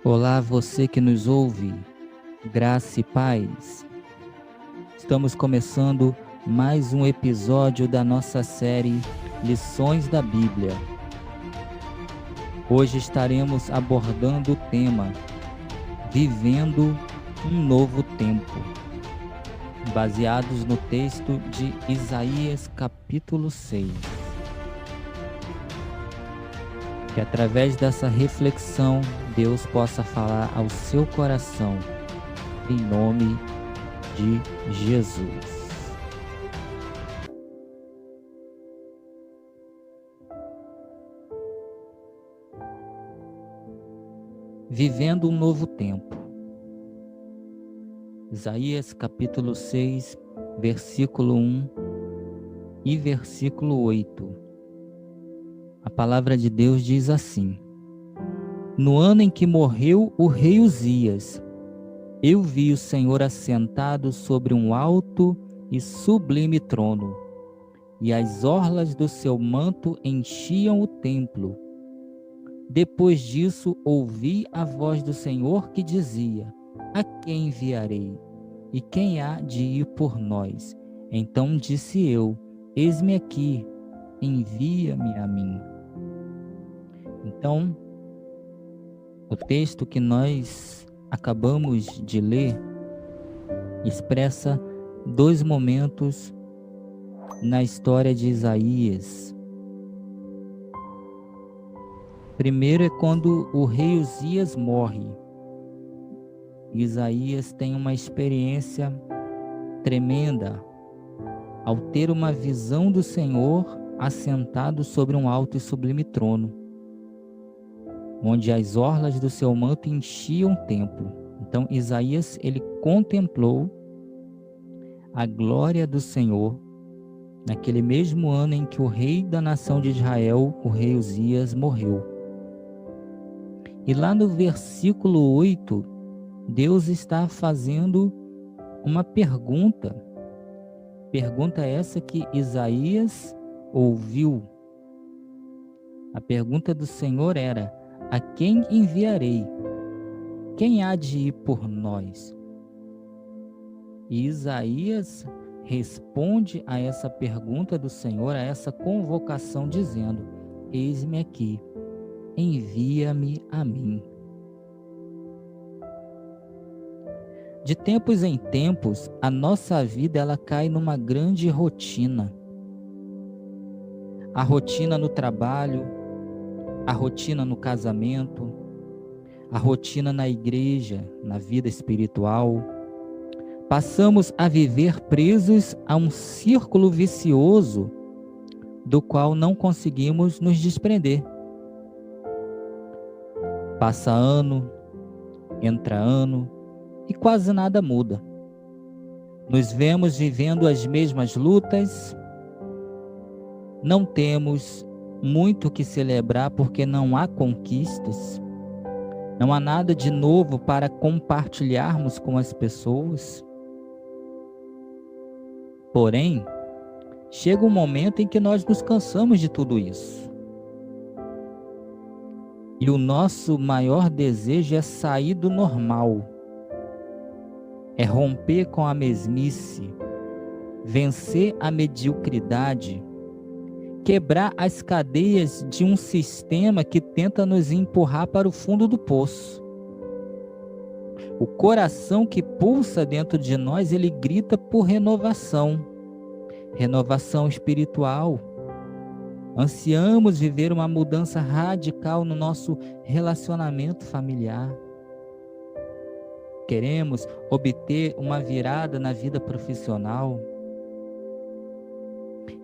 Olá, você que nos ouve, graça e paz. Estamos começando mais um episódio da nossa série Lições da Bíblia. Hoje estaremos abordando o tema Vivendo um Novo Tempo, baseados no texto de Isaías capítulo 6. Que através dessa reflexão Deus possa falar ao seu coração, em nome de Jesus. Vivendo um novo tempo. Isaías capítulo 6, versículo 1 e versículo 8. A palavra de Deus diz assim: No ano em que morreu o rei Uzias, eu vi o Senhor assentado sobre um alto e sublime trono, e as orlas do seu manto enchiam o templo. Depois disso, ouvi a voz do Senhor que dizia: A quem enviarei? E quem há de ir por nós? Então disse eu: Eis-me aqui, envia-me a mim. Então, o texto que nós acabamos de ler expressa dois momentos na história de Isaías. Primeiro é quando o rei Uzias morre. Isaías tem uma experiência tremenda ao ter uma visão do Senhor assentado sobre um alto e sublime trono, onde as orlas do seu manto enchiam o templo. Então Isaías, ele contemplou a glória do Senhor naquele mesmo ano em que o rei da nação de Israel, o rei Uzias, morreu. E lá no versículo 8, Deus está fazendo uma pergunta. Pergunta essa que Isaías ouviu. A pergunta do Senhor era: a quem enviarei? Quem há de ir por nós? E Isaías responde a essa pergunta do Senhor, a essa convocação, dizendo: Eis-me aqui, envia-me a mim. De tempos em tempos, a nossa vida ela cai numa grande rotina. A rotina no trabalho, a rotina no casamento, a rotina na igreja, na vida espiritual. Passamos a viver presos a um círculo vicioso do qual não conseguimos nos desprender. Passa ano, entra ano e quase nada muda. Nos vemos vivendo as mesmas lutas, não temos muito que celebrar porque não há conquistas, não há nada de novo para compartilharmos com as pessoas. Porém, chega um momento em que nós nos cansamos de tudo isso. E o nosso maior desejo é sair do normal, é romper com a mesmice, vencer a mediocridade, quebrar as cadeias de um sistema que tenta nos empurrar para o fundo do poço. O coração que pulsa dentro de nós, ele grita por renovação, renovação espiritual. Ansiamos viver uma mudança radical no nosso relacionamento familiar. Queremos obter uma virada na vida profissional.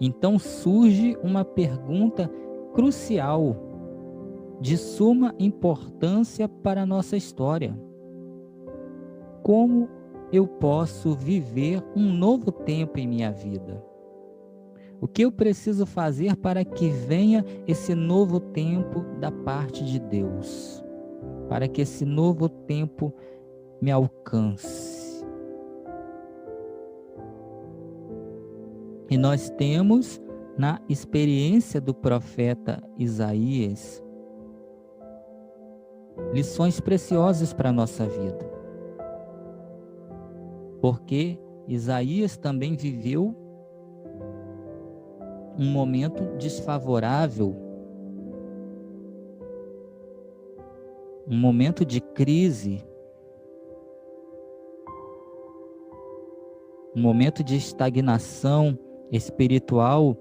Então surge uma pergunta crucial, de suma importância para a nossa história. Como eu posso viver um novo tempo em minha vida? O que eu preciso fazer para que venha esse novo tempo da parte de Deus? Para que esse novo tempo me alcance. E nós temos, na experiência do profeta Isaías, lições preciosas para a nossa vida. Porque Isaías também viveu um momento desfavorável, um momento de crise, um momento de estagnação espiritual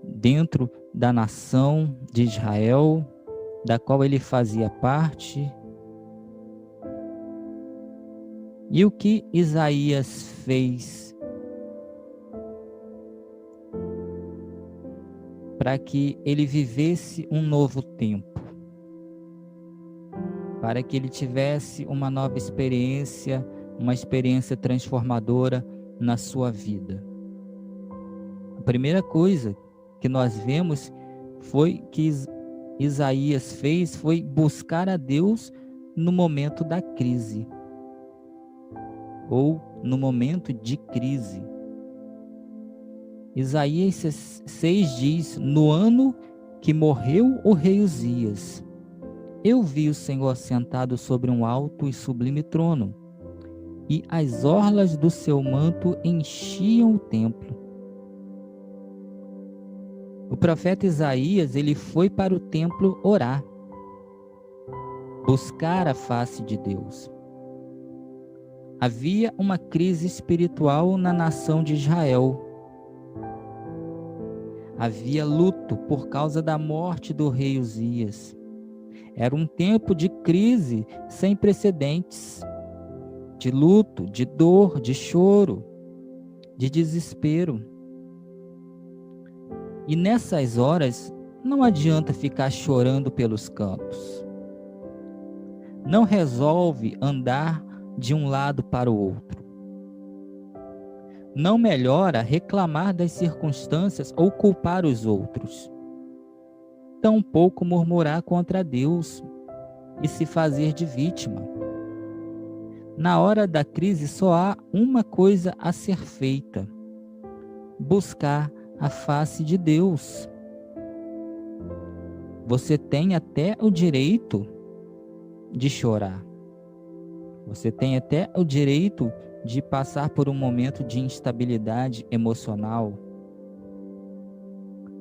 dentro da nação de Israel, da qual ele fazia parte. E o que Isaías fez para que ele vivesse um novo tempo, para que ele tivesse uma nova experiência, uma experiência transformadora na sua vida? A primeira coisa que nós vemos foi que Isaías fez foi buscar a Deus no momento da crise, ou no momento de crise. Isaías 6 diz: no ano que morreu o rei Uzias, eu vi o Senhor sentado sobre um alto e sublime trono, e as orlas do seu manto enchiam o templo. O profeta Isaías, ele foi para o templo orar, buscar a face de Deus. Havia uma crise espiritual na nação de Israel. Havia luto por causa da morte do rei Uzias. Era um tempo de crise sem precedentes, de luto, de dor, de choro, de desespero. E nessas horas, não adianta ficar chorando pelos cantos. Não resolve andar de um lado para o outro. Não melhora reclamar das circunstâncias ou culpar os outros. Tampouco murmurar contra Deus e se fazer de vítima. Na hora da crise só há uma coisa a ser feita: buscar a face de Deus. Você tem até o direito de chorar. Você tem até o direito de passar por um momento de instabilidade emocional.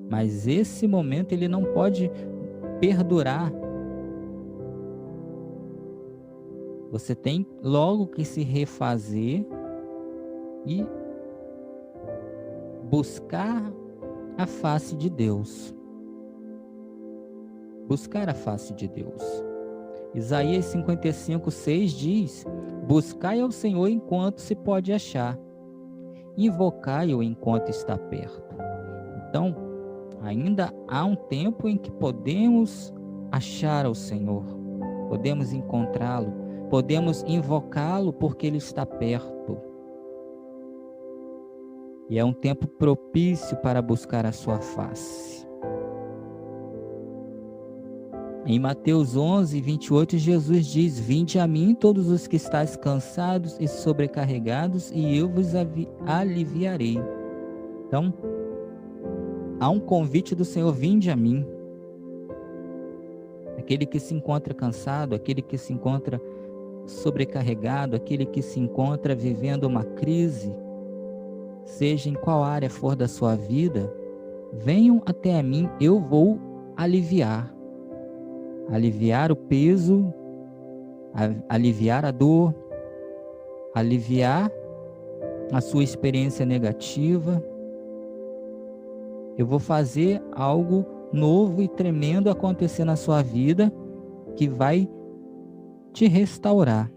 Mas esse momento ele não pode perdurar. Você tem logo que se refazer e buscar a face de Deus. Buscar a face de Deus. Isaías 55:6 diz: buscai ao Senhor enquanto se pode achar, invocai-o enquanto está perto. Então, ainda há um tempo em que podemos achar ao Senhor, podemos encontrá-lo, podemos invocá-lo porque Ele está perto. E é um tempo propício para buscar a sua face. Em Mateus 11:28, Jesus diz: vinde a mim todos os que estáis cansados e sobrecarregados, e eu vos aliviarei. Então, há um convite do Senhor: vinde a mim. Aquele que se encontra cansado, aquele que se encontra sobrecarregado, aquele que se encontra vivendo uma crise, seja em qual área for da sua vida, venham até a mim, eu vou aliviar. Aliviar o peso, aliviar a dor, aliviar a sua experiência negativa. Eu vou fazer algo novo e tremendo acontecer na sua vida, que vai te restaurar,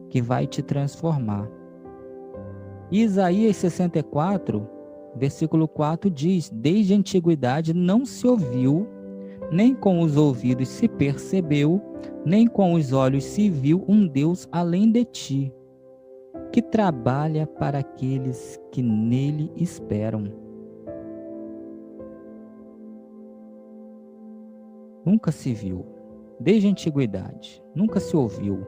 que vai te transformar. Isaías 64, versículo 4 diz: desde a antiguidade não se ouviu, nem com os ouvidos se percebeu, nem com os olhos se viu um Deus além de ti, que trabalha para aqueles que nele esperam. Nunca se viu, desde a antiguidade, nunca se ouviu,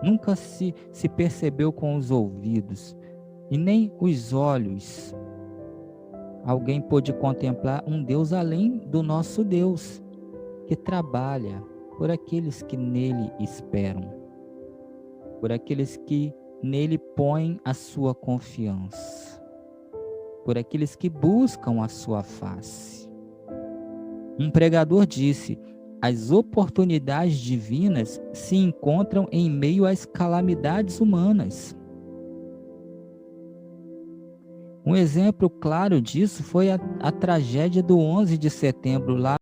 nunca se percebeu com os ouvidos, e nem os olhos. Alguém pôde contemplar um Deus além do nosso Deus, que trabalha por aqueles que nele esperam, por aqueles que nele põem a sua confiança, por aqueles que buscam a sua face. Um pregador disse: as oportunidades divinas se encontram em meio às calamidades humanas. Um exemplo claro disso foi a tragédia do 11 de setembro, lá